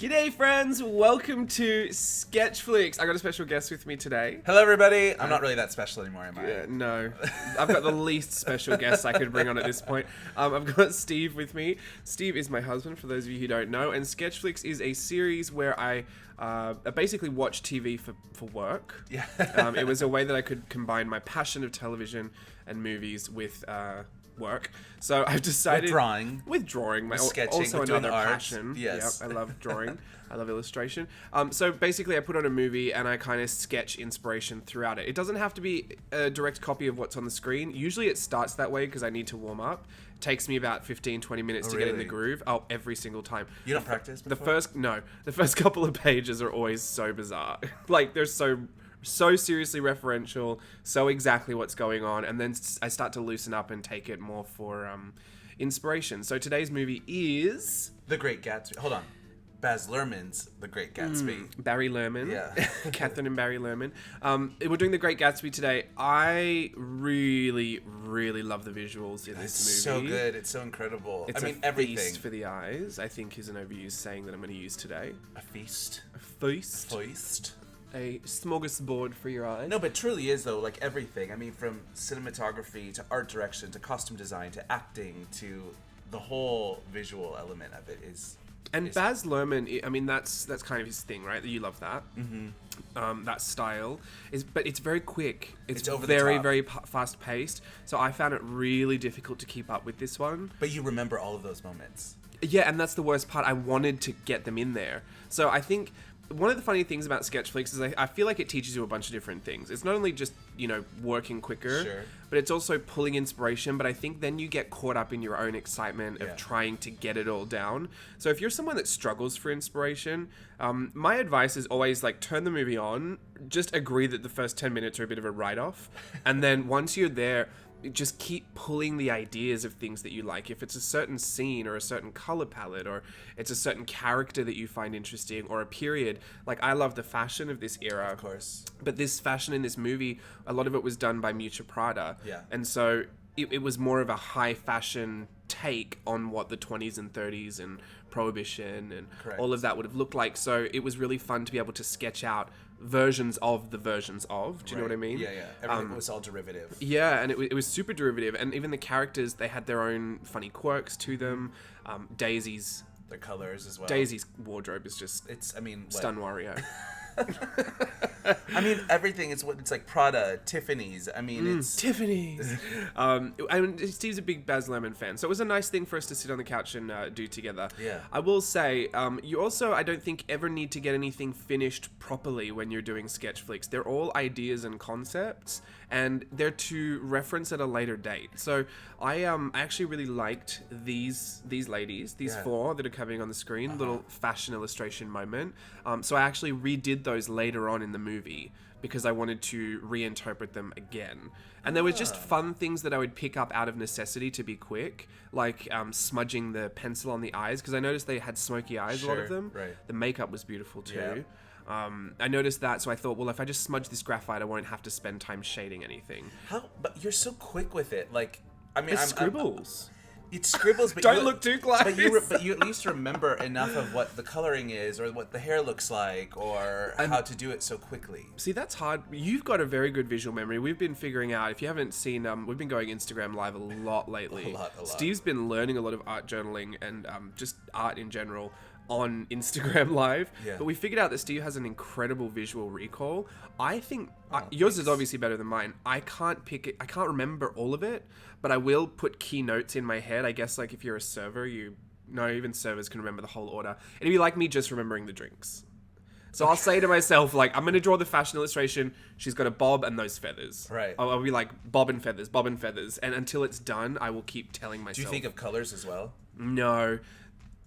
G'day friends, welcome to SKETCHFLIX. I got a special guest with me today. Hello everybody. I'm not really that special anymore, am I? No, I've got the least special guest I could bring on at this point. I've got Steve with me. Steve is my husband, for those of you who don't know, and SKETCHFLIX is a series where I basically watch TV for work. Yeah. It was a way that I could combine my passion of television and movies with work. So I've decided with drawing, sketching, also with another art. passion. Yes. Yep, I love drawing. I love illustration. So basically I put on a movie and I kind of sketch inspiration throughout it. It doesn't have to be a direct copy of what's on the screen. Usually it starts that way because I need to warm up. It takes me about 15-20 minutes to get in the groove. Oh, every single time. You don't practice before? The first couple of pages are always so bizarre. Like they're so seriously referential, so exactly what's going on, and then I start to loosen up and take it more for inspiration. So today's movie is The Great Gatsby. Hold on. Baz Luhrmann's The Great Gatsby. Barry Luhrmann. Yeah. Catherine and Barry Luhrmann. We're doing The Great Gatsby today. I really, really love the visuals in this movie. So good. It's so incredible. It's everything. Feast for the eyes, I think, is an overused saying that I'm going to use today. A feast. A feast. Feast. A smorgasbord for your eyes. No, but truly is, though, like everything. I mean, from cinematography to art direction to costume design to acting to the whole visual element of it is... And Baz Luhrmann, I mean, that's kind of his thing, right? That you love that. Mm-hmm. That style but it's very quick. It's over very, the top. very fast paced. So I found it really difficult to keep up with this one. But you remember all of those moments. Yeah, and that's the worst part. I wanted to get them in there. So I think one of the funny things about SKETCHFLIX is I feel like it teaches you a bunch of different things. It's not only just, working quicker, but it's also pulling inspiration. But I think then you get caught up in your own excitement of trying to get it all down. So if you're someone that struggles for inspiration, my advice is always turn the movie on, just agree that the first 10 minutes are a bit of a write-off. And then once you're there, just keep pulling the ideas of things that you like. If it's a certain scene or a certain color palette or it's a certain character that you find interesting or a period, I love the fashion of this era. Of course. But this fashion in this movie, a lot of it was done by Miuccia Prada. Yeah. And so it was more of a high fashion take on what the 20s and 30s and Prohibition and all of that would have looked like. So it was really fun to be able to sketch out versions of the versions of. Do you know what I mean? Yeah. Everything was all derivative. Yeah, and it was super derivative. And even the characters, they had their own funny quirks to them. Daisy's... Their colors as well. Daisy's wardrobe is just... Stun Wario. I mean, everything is it's like Prada, Tiffany's. I mean, it's... Tiffany's! Steve's a big Baz Luhrmann fan, so it was a nice thing for us to sit on the couch and do together. Yeah. I will say, you also, I don't think, ever need to get anything finished properly when you're doing SKETCHFLIX. They're all ideas and concepts, and they're to reference at a later date. So I actually really liked these ladies, these four that are coming on the screen, little fashion illustration moment. So I actually redid those later on in the movie because I wanted to reinterpret them again. And there was just fun things that I would pick up out of necessity to be quick, like smudging the pencil on the eyes, because I noticed they had smoky eyes, a lot of them. Right. The makeup was beautiful too. Yeah. I noticed that, so I thought, well, if I just smudge this graphite, I won't have to spend time shading anything. But you're so quick with it. It's scribbles. It's scribbles, but don't look too close. But you at least remember enough of what the coloring is, or what the hair looks like, or how to do it so quickly. See, that's hard. You've got a very good visual memory. We've been figuring out, if you haven't seen, we've been going Instagram Live a lot lately. A lot. Steve's been learning a lot of art journaling and just art in general on Instagram Live. Yeah. But we figured out that Steve has an incredible visual recall. I think yours is obviously better than mine. I can't pick it. I can't remember all of it, but I will put key notes in my head. I guess if you're a server, even servers can remember the whole order. It'd be like me just remembering the drinks. So I'll say to myself, I'm going to draw the fashion illustration. She's got a bob and those feathers. Right. I'll be like, bob and feathers, bob and feathers. And until it's done, I will keep telling myself. Do you think of colors as well? No.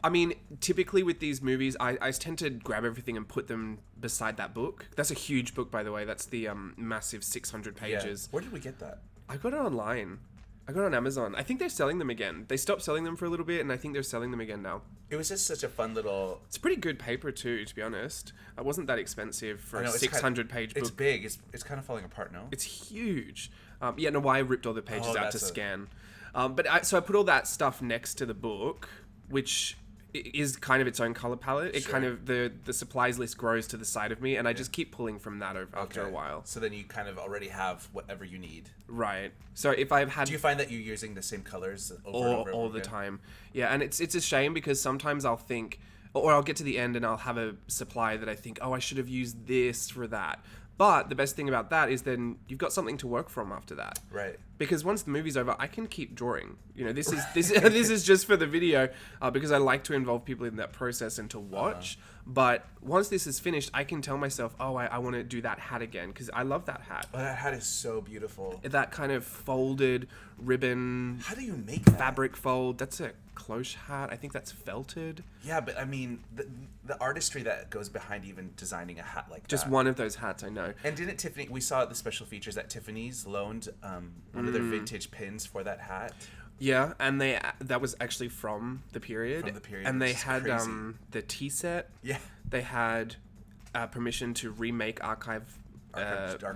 I mean, typically with these movies, I tend to grab everything and put them beside that book. That's a huge book, by the way. That's the massive 600 pages. Yeah. Where did we get that? I got it online. I got it on Amazon. I think they're selling them again. They stopped selling them for a little bit, and I think they're selling them again now. It was just such a fun little... It's pretty good paper, too, to be honest. It wasn't that expensive for a 600-page book. It's big. It's kind of falling apart, no? It's huge. I ripped all the pages out to scan. So I put all that stuff next to the book, which... is kind of its own color palette. It Sure. kind of the supplies list grows to the side of me, and I just keep pulling from that after a while. So then you kind of already have whatever you need. Right. So if I've had, Do you find that you're using the same colors over and over all the again? time, yeah, and it's a shame because sometimes I'll think, or I'll get to the end and I'll have a supply that I think, oh, I should have used this for that. But the best thing about that is then you've got something to work from after that. Right. Because once the movie's over, I can keep drawing. You know, this is just for the video because I like to involve people in that process and to watch. But once this is finished, I can tell myself, oh, I want to do that hat again because I love that hat. Oh, that hat is so beautiful. That kind of folded ribbon. How do you make that? Fabric fold. That's a cloche hat. I think that's felted. Yeah, but I mean, the artistry that goes behind even designing a hat like that. Just one of those hats, I know. And didn't Tiffany? We saw the special features that Tiffany's loaned one of their vintage pins for that hat. Yeah, and that was actually from the period. From the period, and they which is had crazy. The tea set. Yeah. They had permission to remake archive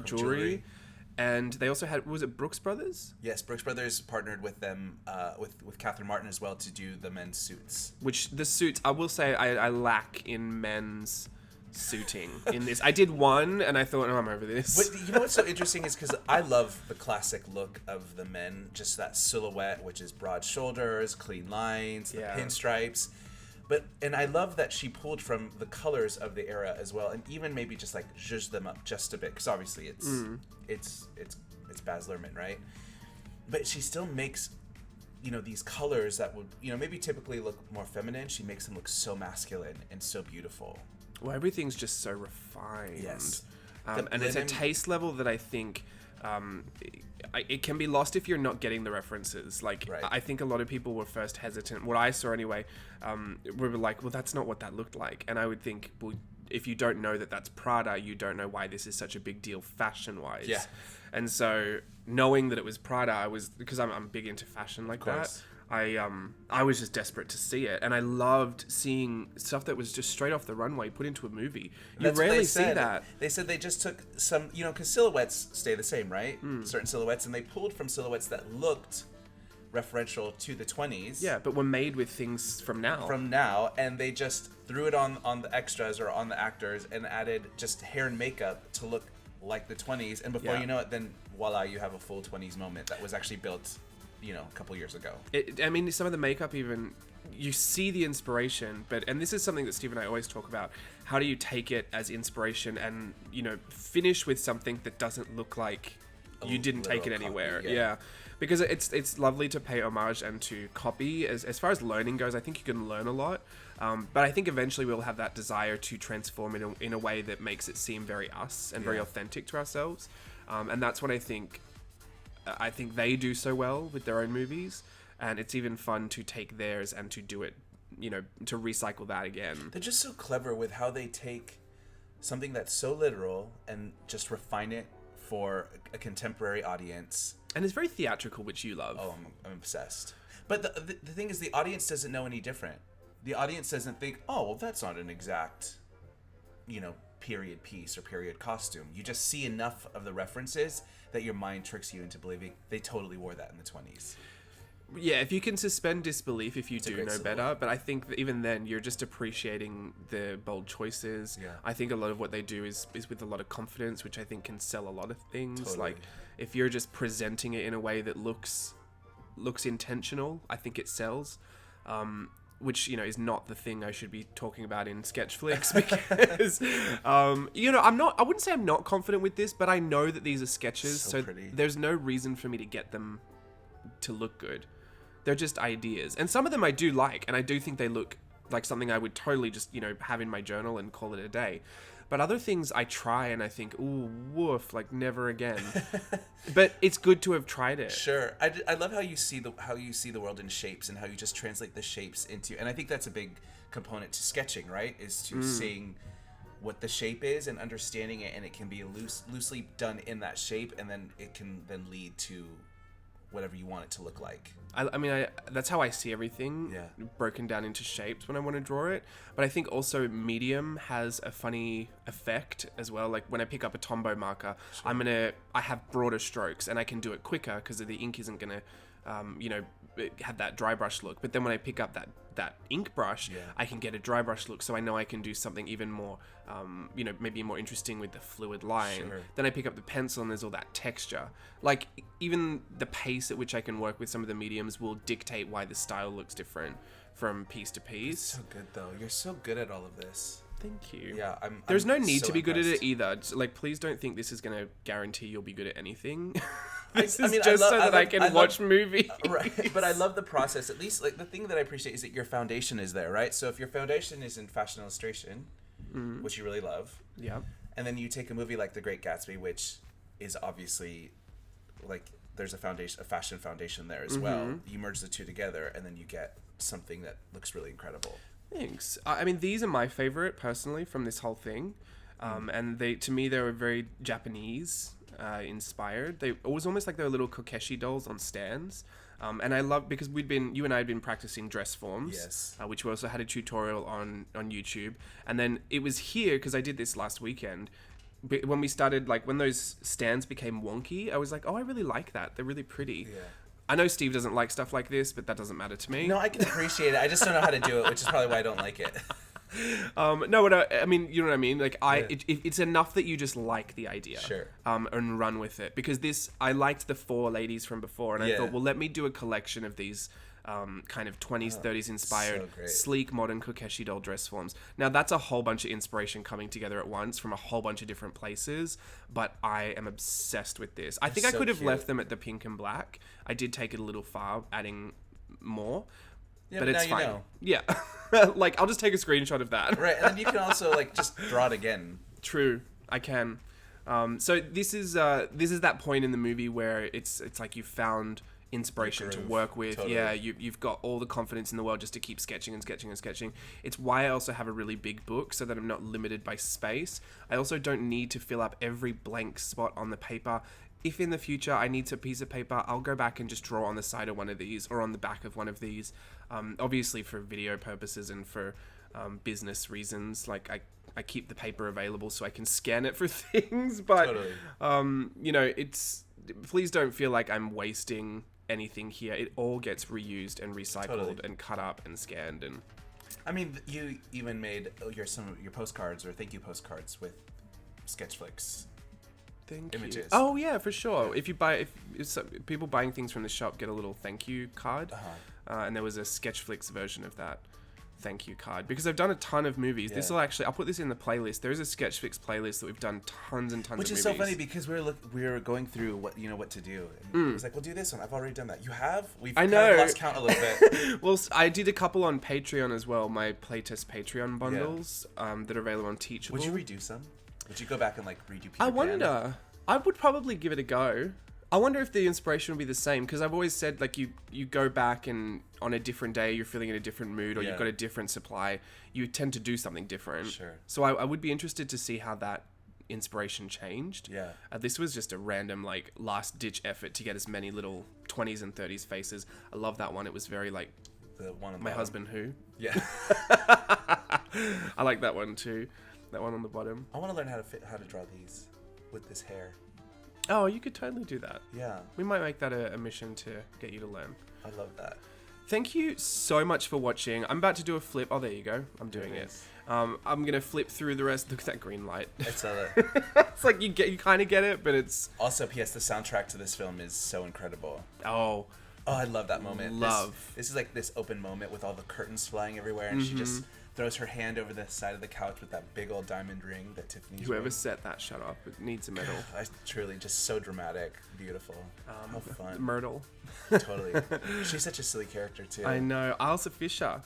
jewelry. And they also had, was it Brooks Brothers? Yes, Brooks Brothers partnered with them, with Catherine Martin as well, to do the men's suits. Which the suits, I will say, I lack in men's suiting in this. I did one, and I thought, oh, I'm over this. But you know what's so interesting is because I love the classic look of the men, just that silhouette, which is broad shoulders, clean lines, the pinstripes. And I love that she pulled from the colors of the era as well, and even maybe just like zhuzhed them up just a bit, because obviously it's Baz Luhrmann, right? But she still makes, you know, these colors that would, you know, maybe typically look more feminine. She makes them look so masculine and so beautiful. Well, everything's just so refined. Yes. And it's a taste level that I think it can be lost if you're not getting the references. Like, Right. I think a lot of people were first hesitant. What I saw anyway, we were like, well, that's not what that looked like. And I would think, well, if you don't know that that's Prada, you don't know why this is such a big deal fashion-wise. Yeah. And so knowing that it was Prada, because I'm big into fashion like that. I was just desperate to see it, and I loved seeing stuff that was just straight off the runway put into a movie. You rarely see that. They said they just took some, you know, because silhouettes stay the same, right? Certain silhouettes, and they pulled from silhouettes that looked referential to the 20s. Yeah, but were made with things from now. And they just threw it on the extras or on the actors and added just hair and makeup to look like the 20s. And before you know it, then voila, you have a full 20s moment that was actually built, you know, a couple years ago. I mean, some of the makeup even, you see the inspiration, and this is something that Steve and I always talk about. How do you take it as inspiration and, you know, finish with something that doesn't look like you didn't take it anywhere? Copy, yeah. Because it's lovely to pay homage and to copy. As far as learning goes, I think you can learn a lot. But I think eventually we'll have that desire to transform it in a way that makes it seem very us and very authentic to ourselves. And that's what I think they do so well with their own movies, and it's even fun to take theirs and to do it, you know, to recycle that again. They're just so clever with how they take something that's so literal and just refine it for a contemporary audience. And it's very theatrical, which you love. Oh, I'm obsessed. But the thing is, the audience doesn't know any different. The audience doesn't think, oh, well, that's not an exact, you know, period piece or period costume. You just see enough of the references that your mind tricks you into believing they totally wore that in the 20s. Yeah, if you can suspend disbelief if you do know better, but I think that even then you're just appreciating the bold choices. Yeah. I think a lot of what they do is with a lot of confidence, which I think can sell a lot of things. Totally. Like if you're just presenting it in a way that looks intentional, I think it sells. Which, you know, is not the thing I should be talking about in SKETCHFLIX because, you know, I wouldn't say I'm not confident with this, but I know that these are sketches, so there's no reason for me to get them to look good. They're just ideas. And some of them I do like, and I do think they look like something I would totally just, you know, have in my journal and call it a day. But other things I try and I think, ooh, woof, like never again. But it's good to have tried it. Sure. I love how you see the world in shapes and how you just translate the shapes into, and I think that's a big component to sketching, right? Is to seeing what the shape is and understanding it, and it can be loosely done in that shape, and then it can then lead to whatever you want it to look like. I mean, that's how I see everything, broken down into shapes when I want to draw it. But I think also medium has a funny effect as well. Like when I pick up a Tombow marker, I have broader strokes and I can do it quicker because the ink isn't going to have that dry brush look. But then when I pick up that ink brush, I can get a dry brush look. So I know I can do something even more, maybe more interesting with the fluid line. Sure. Then I pick up the pencil and there's all that texture. Like, even the pace at which I can work with some of the mediums will dictate why the style looks different from piece to piece. So good, though. You're so good at all of this. Thank you. Yeah, There's I'm no need so to be good at impressed. it either. Like, please don't think this is going to guarantee you'll be good at anything. I This mean, is just so that I love- can watch movies. Right, but I love the process. At least, like, the thing that I appreciate is that your foundation is there, right? So if your foundation is in fashion illustration, which you really love, Yeah. and then you take a movie like The Great Gatsby, which is obviously, like, there's a fashion foundation there as well. You merge the two together, and then you get something that looks really incredible. Thanks. I mean, these are my favorite personally from this whole thing, and to me they were very Japanese inspired. It was almost like they were little kokeshi dolls on stands, and I love because you and I had been practicing dress forms, Yes. Which we also had a tutorial on YouTube, and then it was here because I did this last weekend. But when we started, like when those stands became wonky, I was like, oh, I really like that. They're really pretty. Yeah. I know Steve doesn't like stuff like this, but that doesn't matter to me. No, I can appreciate it. I just don't know how to do it, which is probably why I don't like it. No, but I mean, you know what I mean? Like, it's enough that you just like the idea. Sure. And run with it. Because I liked the 4 ladies from before, and I thought, well, let me do a collection of these kind of 20s, 30s inspired, so great. sleek, modern kokeshi doll dress forms. Now, that's a whole bunch of inspiration coming together at once from a whole bunch of different places, but I am obsessed with this. I think I so could have cute. left them at the pink and black. I did take it a little far, adding more. Yeah, but it's now fine. you know. Yeah. Like, I'll just take a screenshot of that. Right, and then you can also, like, just draw it again. True, I can. So this is that point in the movie where it's like you found inspiration to work with. Totally. Yeah, you've got all the confidence in the world just to keep sketching and sketching and sketching. It's why I also have a really big book so that I'm not limited by space. I also don't need to fill up every blank spot on the paper. If in the future I need a piece of paper, I'll go back and just draw on the side of one of these or on the back of one of these. Obviously for video purposes and for business reasons, like I keep the paper available so I can scan it for things. But Totally. Please don't feel like I'm wasting anything here. It all gets reused and recycled and cut up and scanned. And I mean, you even made some of your postcards or thank you postcards with SKETCHFLIX. Thank images. you. Oh yeah, for sure. If people buying things from the shop get a little thank you card, and there was a SKETCHFLIX version of that thank you card because I've done a ton of movies. Yeah. I'll put this in the playlist. There is a SKETCHFLIX playlist that we've done tons and tons Which of is movies. so funny because we were going through what to do. And it was like, well, do this one. I've already done that. You have? We've I kind know. of lost count a little bit. Well, I did a couple on Patreon as well. My playtest Patreon bundles that are available on Teachable. Would you redo some? Would you go back and like redo Peter I Pan? wonder. I would probably give it a go. I wonder if the inspiration will be the same because I've always said like you go back and on a different day you're feeling in a different mood or you've got a different supply. You tend to do something different. Sure. So I would be interested to see how that inspiration changed. Yeah. This was just a random like last ditch effort to get as many little 20s and 30s faces. I love that one. It was very like The one on the my bottom. husband who. Yeah. I like that one too. That one on the bottom. I want to learn how to draw these with this hair. Oh, you could totally do that. Yeah. We might make that a mission to get you to learn. I love that. Thank you so much for watching. I'm about to do a flip. Oh, there you go. I'm doing it. I'm gonna flip through the rest. Look at that green light. I saw that. It's like you kind of get it, but it's Also, P.S. The soundtrack to this film is so incredible. oh, I love that moment. Love. This is like this open moment with all the curtains flying everywhere, and she just throws her hand over the side of the couch with that big old diamond ring that Tiffany's whoever wearing. set that shut up. It needs a medal. I truly just so dramatic, beautiful. How fun. Myrtle. Totally. She's such a silly character too. I know. Ailsa Fisher.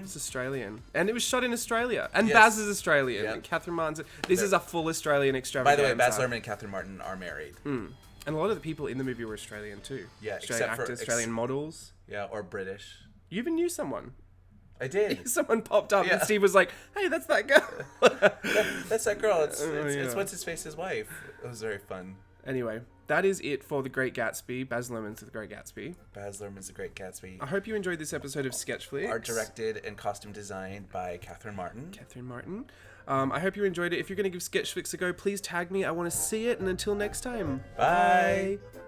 It's Australian, and it was shot in Australia. And Yes. Baz is Australian. Yep. And Catherine Martin's. This is a full Australian By extravaganza. the way, Baz Luhrmann and Catherine Martin are married. And a lot of the people in the movie were Australian too. Yeah, Australian except for- actors, Australian models. Yeah, or British. You even knew someone. I did. Someone popped up Yeah. and Steve was like, "Hey, that's that girl." That's that girl. It's yeah. what's his face's wife. It was very fun. Anyway, that is it for The Great Gatsby. Baz Luhrmann's The Great Gatsby. Baz Luhrmann's The Great Gatsby. I hope you enjoyed this episode of SKETCHFLIX. Art directed and costume designed by Catherine Martin. Catherine Martin. I hope you enjoyed it. If you're going to give SKETCHFLIX a go, please tag me. I want to see it. And until next time. Bye. Bye.